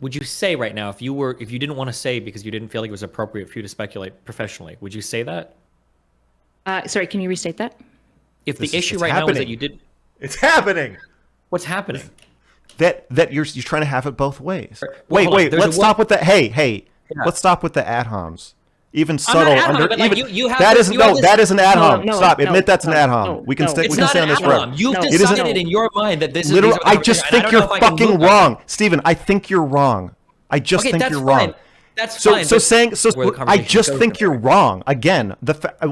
would you say right now, if you didn't want to say because you didn't feel like it was appropriate for you to speculate professionally, would you say that? Sorry, can you restate that? If the issue right now is that you did, It's happening. what's happening? That you're trying to have it both ways. Well, Wait. Let's stop with the hey. Yeah. Let's stop with the ad homs. Even subtle ad under hom, but, like, even you have that this- isn't you have this- that is an ad hom. No, Stop. no, Admit that's an no, ad hom. no, we can no. stay. It's We can not stay an on this ad road. hom. You've No. It decided isn't- in your mind that this is. Literally, these are I the just conversations. think don't know you're if I can fucking move on. wrong, Steven. I think you're wrong. I just Okay, think that's you're fine. wrong. That's So fine. so but saying where the I conversation just goes think from you're there. wrong. Again,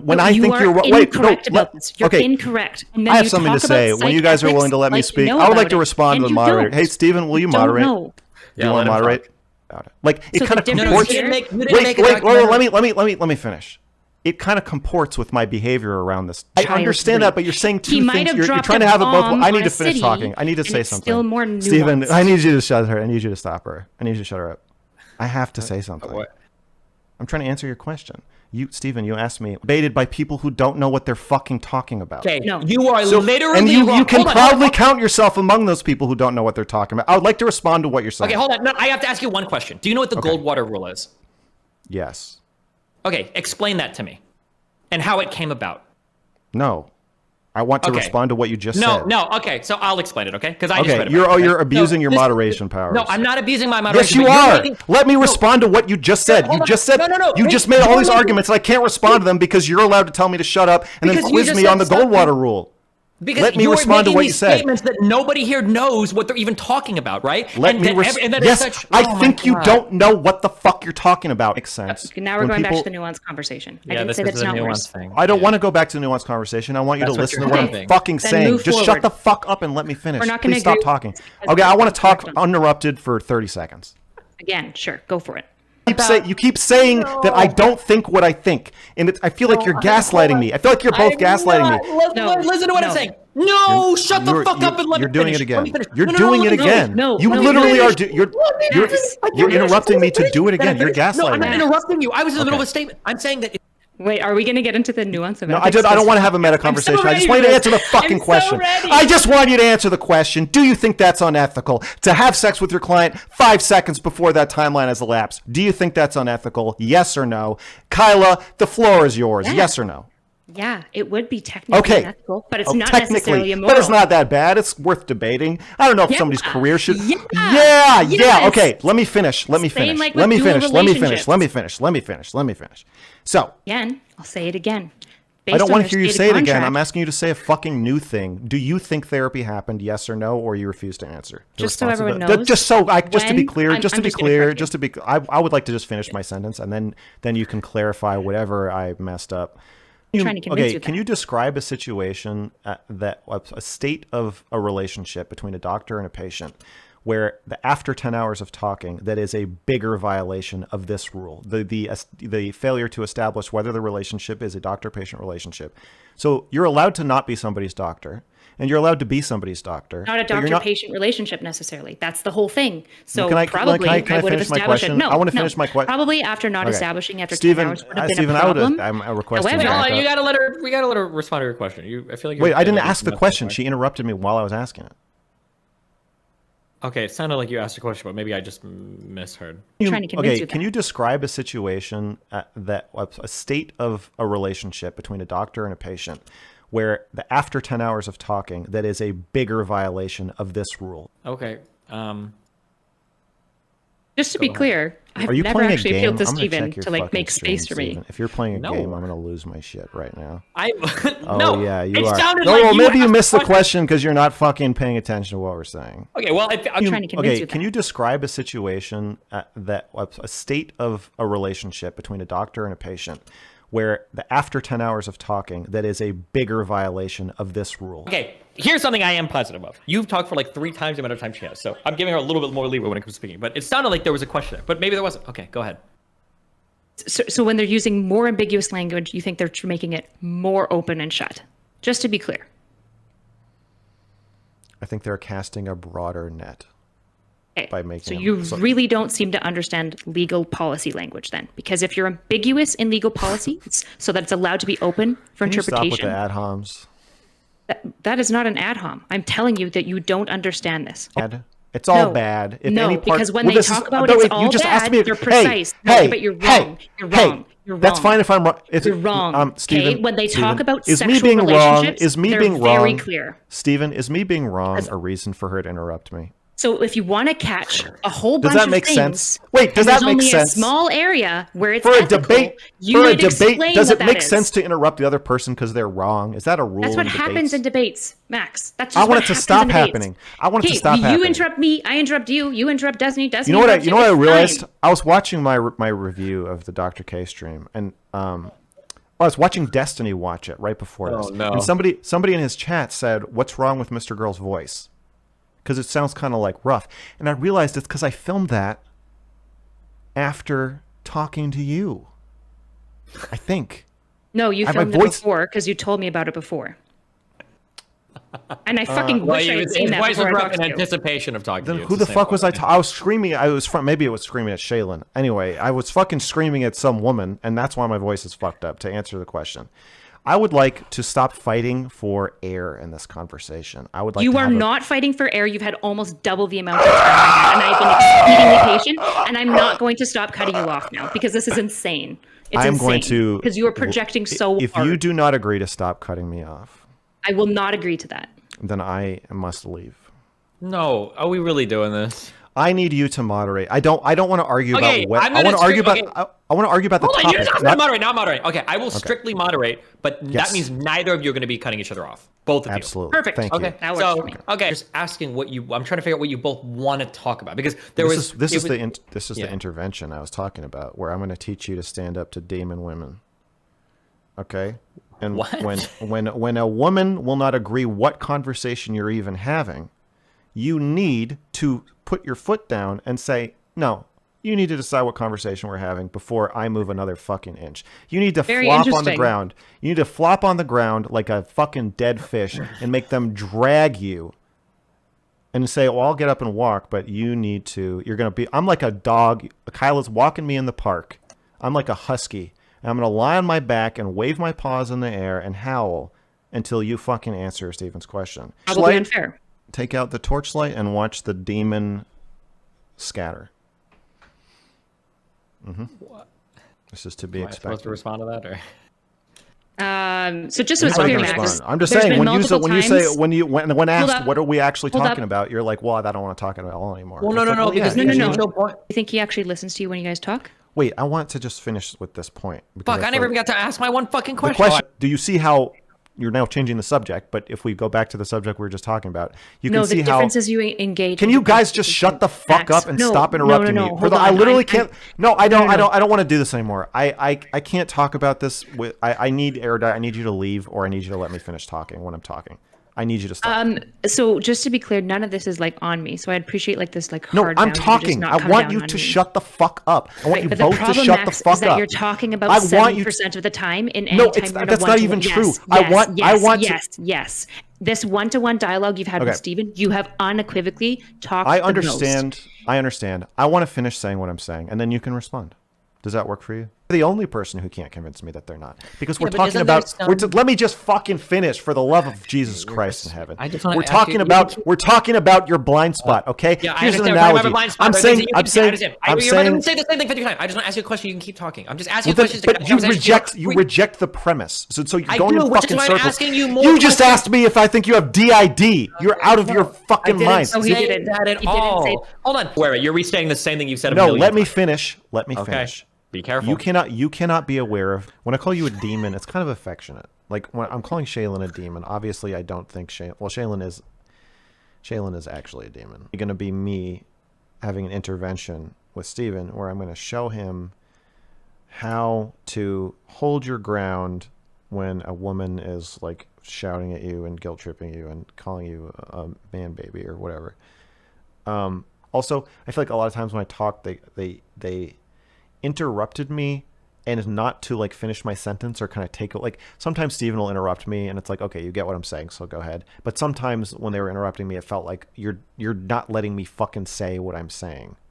when I you think are you're wrong. Wait, no. incorrect about this. You're Okay. incorrect. And then I have you something to talk say. about When you guys are psych willing to let me ethics speak, like I would you like to know respond about to it, the moderator. and you Hey, Steven, will you don't. You don't moderate? know. Do you want let to him moderate? talk. Like it So kind the of difference comports. here- You didn't Wait, make a wait, documentary. let me finish. It kind of comports with my behavior around this. I Child understand rape. that, but you're saying He two might things. have You're dropped trying a to have it both. bomb I need on to a finish city, talking. I need to and say it's something. still more Steven, nuanced. I need you to shut her. I need you to stop her. I need you to shut her up. I have to say something. What? I'm trying to answer your question. Steven, you asked me, baited by people who don't know what they're fucking talking about. Okay, No. you are So, literally and you wrong. can Hold on, proudly hold on. count yourself among those people who don't know what they're talking about. I would like to respond to what you're saying. Okay, hold on. No, I have to ask you one question. Do you know what the Goldwater rule is? Yes. Okay, explain that to me, and how it came about. No. I want to Okay. respond to what you just No, said. no. Okay, so I'll explain it. Okay, because I just Okay, read about it. you're okay? abusing So your this- moderation powers. No, I'm not abusing my Yes, moderation. you but you're are. making- Let me respond to what you just said. hold You on. just said No. you Wait, just made all you're these making- arguments, and I can't respond to them because you're allowed to tell me to shut up and then Because you quiz just me said on the something- Goldwater rule. Because Let me you're respond to making what these you said. statements that nobody here knows what they're even talking about, right? Let and me that and that yes, is such, I oh my think you God. don't know what the fuck you're talking about. Makes sense. Okay, now we're When going back people- to the nuanced conversation. I Yeah, didn't this say is that's a not nuanced worse. thing. I don't Yeah. want to go back to the nuanced conversation. I want you That's to what listen you're to what I'm having. fucking Then saying. move Just shut forward. the fuck up and let me finish. We're not gonna Please stop agree talking. with Okay, I want to talk questions. uninterrupted for 30 seconds. Again, sure, go for it. You keep saying that I don't think what I think, and I feel like you're gaslighting me. I feel like you're both gaslighting me. Listen to what I'm No. saying. No, shut the You're- fuck up and let You're me doing finish. it Let again. me finish. You're No, no, doing no, it no, again. no, You no, literally no. are. You're interrupting me to do it again. You're No, I'm gaslighting not me. interrupting you. I was in the middle of Okay. a statement. I'm saying that. Wait, are we going to get into the nuance of No, ethics? I don't want to have a meta conversation. I just ready want you for to answer the this. fucking I'm so question. ready. I just want you to answer the question. Do you think that's unethical to have sex with your client 5 seconds before that timeline has elapsed? Do you think that's unethical? Yes or no? Kyla, the floor is yours. Yeah. Yes or no? Yeah, it would be technically Okay. unethical, but it's Oh, not necessarily technically, immoral. but it's not that bad. It's worth debating. I don't know if Yeah. somebody's career should. Yeah. Yeah. Yes. Okay, let me finish. Let me Same finish. like Let with me dual finish. Let me finish. relationships. Let me finish. Let me finish. Let me finish. So, Again, I'll say it again. I don't Based want on to hear their you stated say it again. contract- I'm asking you to say a fucking new thing. Do you think therapy happened? Yes or no, or you refuse to answer? The Just so everyone responsibility- knows, Just to be when- clear. I'm Just to just be gonna clear. correct Just to be. I would like to just finish my sentence, and then you can clarify whatever I messed up. trying to convince Okay, you can that. you describe a situation a state of a relationship between a doctor and a patient where after 10 hours of talking, that is a bigger violation of this rule, the failure to establish whether the relationship is a doctor-patient relationship. So you're allowed to not be somebody's doctor, and you're allowed to be somebody's doctor. Not a but you're not- doctor-patient relationship necessarily. That's the whole thing. So Can I probably can I would have finish my established question? it. No, I want to no. finish my question. Probably after not Okay. establishing after 10 Steven, hours would have been Steven, a problem. I'm requesting However- backup. You gotta let her. We gotta let her respond to your question. I feel like. Wait, I didn't ask the question. She interrupted me while I was asking it. Okay, it sounded like you asked a question, but maybe I just misheard. Trying to convince Okay, you can that. you describe a situation a state of a relationship between a doctor and a patient where after 10 hours of talking, that is a bigger violation of this rule? Okay. Just to be clear, I've Are you never playing a actually game? appealed to I'm gonna Steven check your to like fucking make stream, space for me. Steven. If you're playing a No. game, I'm gonna lose my shit right now. I Oh no. yeah, you it are. Sounded Oh, like well, maybe you asked missed the a question because you're not fucking paying attention to what we're saying. Okay, well, I'm trying to convince Okay, you. can you describe a situation a state of a relationship between a doctor and a patient where after 10 hours of talking, that is a bigger violation of this rule? Okay, here's something I am positive of. You've talked for like 3 times the amount of time she has, so I'm giving her a little bit more leeway when it comes to speaking. But it sounded like there was a question there, but maybe there wasn't. Okay, go ahead. So when they're using more ambiguous language, you think they're making it more open and shut. Just to be clear. I think they're casting a broader net. Okay. By making so them- you so- really don't seem to understand legal policy language then, because if you're ambiguous in legal policy, it's so that it's allowed to be open for Can you stop with interpretation. the ad homs? That is not an ad hom. I'm telling you that you don't understand this. It's It's all No. bad. If No, any part, because when well, they this talk is, about no, it's wait, all you just asked bad, me, they're hey, precise. No, hey, but you're hey, wrong. You're hey, wrong. You're that's wrong. fine if I'm wrong. You're wrong. Steven, Okay? When they talk Steven, about is me sexual being wrong? relationships, Is me they're being very wrong? clear. Steven, is me being wrong a reason for her to interrupt me? So if you want to catch a whole Does bunch that make of things, sense? Wait, does and that there's make only sense? a small area where it's For a ethical, debate, you need to explain does what it make that is. sense to interrupt the other person because they're wrong? Is that a rule? That's what in happens debates? in debates, Max. That's I just want what it to happens stop in debates. happening. I want it to Okay, stop you happening. interrupt me, I interrupt you, you interrupt Destiny, Destiny You know what? interrupts You know what I it's realized? fine. I was watching my review of the Dr. K stream, and I was watching Destiny watch it right before this. Oh, no. And somebody in his chat said, "What's wrong with MrGirl's voice?" Because it sounds kind of like rough. And I realized it's because I filmed that after talking to you. I think. No, you I- my filmed it voice- before because you told me about it before. And I fucking Well, wish I had his seen that voice was before I rough talked in to you. anticipation of talking Then to you. who It's the same fuck was I? way. I was screaming. Maybe it was screaming at Shaylin. Anyway, I was fucking screaming at some woman, and that's why my voice is fucked up. To answer the question, I would like to stop fighting for air in this conversation. I would like. You to are have a- not fighting for air. You've had almost double the amount of time I had, and I've been exceedingly patient. And I'm not going to stop cutting you off now because this is insane. It's I'm going to because you are projecting so If hard. you do not agree to stop cutting me off, I will not agree to that. then I must leave. No, are we really doing this? I need you to moderate. I don't want to argue Okay, about what I'm I gonna want to argue strict- about. I want to argue about the Hold on, you topic. just asked me to moderate. Now I'm moderating. Okay, I will strictly moderate, but Yes. that means neither of you are going to be cutting each other off. Both of you. Absolutely. Perfect. Thank Okay. you. That works So for me. okay, just asking what you. I'm trying to figure out what you both want to talk about because there This is yeah. the intervention I was talking about, where I'm going to teach you to stand up to demon women. Okay. And What? when a woman will not agree what conversation you're even having, you need to put your foot down and say, no, you need to decide what conversation we're having before I move another fucking inch. You need to Very flop on the interesting. ground. You need to flop on the ground like a fucking dead fish and make them drag you and say, well, I'll get up and walk, but you need to, I'm like a dog. Kyla's walking me in the park. I'm like a husky. And I'm going to lie on my back and wave my paws in the air and howl until you fucking answer Steven's question. Probably Torchlight, unfair. take out the torchlight and watch the demon scatter. This is to be Am I supposed to expected. respond to that or? So just so it's Anybody clear, can Max, respond. I'm just there's saying been when multiple times- when asked up. what are we actually Hold talking up. about, you're like, well, I don't want to talk about it all anymore. Well, no, It's no, like, no, well, because yeah, no, yeah, no, yeah. no. point. You think he actually listens to you when you guys talk? Wait, I want to just finish with this point. because Fuck, I feel never like- even got to ask my one fucking The question. question, do you see how you're now changing the subject? But if we go back to the subject we were just talking about, you No, can the see how. difference is you engage. Can in you the guys just shut the fuck Max, up and no, stop no, interrupting no, me? no, For hold the, I on, literally I'm- can't. No, I don't. no, no. I don't want to do this anymore. I can't talk about this. I need erudite. I need you to leave, or I need you to let me finish talking when I'm talking. I need you to stop. So just to be clear, none of this is like on me. So I appreciate like this like No, hard I'm boundary to just talking. not I come want down you on to me. shut the fuck up. I want Right, you but the both to problem, shut the Max, fuck is that up. you're talking I about want you 70% of the time in any No, time it's you're in a that's not one-to-one. even true. Yes, I yes, want. yes, I want yes, to. yes. This one-to-one dialogue you've had Okay. with Steven, you have unequivocally talked I the understand. I understand. I want to finish saying what I'm saying, and then you can respond. Does that work for you? You're the only person who can't convince me that they're not, because we're but talking isn't there about. some- Let me just fucking finish, for the love of Jesus Christ in heaven. I just wanna We're ask talking you- about. We're talking about your blind spot. Okay. Yeah, I Here's an understand. We're talking analogy. about blind spot, I'm but saying. things that you I'm can say, I saying. understand. I'm You're about to saying. say the same thing 50 times. I just want to ask you a question. You can keep talking. I'm just asking you But questions. you to reject conversation. reject the premise. So you're I going do, in which is fucking why I'm circles. asking you more You just questions. asked me if I think you have DID. You're out of your fucking I didn't mind. say he didn't. that at He didn't all. say- Hold on. Wait, you're restating the same thing you've said a No, million let me times. finish. Let me Okay. finish. Be careful. You cannot be aware of when I call you a demon. It's kind of affectionate. Like when I'm calling Shaylin a demon. Obviously, I don't think Shaylin is actually a demon. It's going to be me having an intervention with Steven where I'm going to show him how to hold your ground when a woman is like shouting at you and guilt tripping you and calling you a man baby or whatever. Also, I feel like a lot of times when I talk, they interrupted me, and not to like finish my sentence or kind of take it. Like sometimes Steven will interrupt me and it's like, okay, you get what I'm saying, so go ahead. But sometimes when they were interrupting me, it felt like you're not letting me fucking say what I'm saying.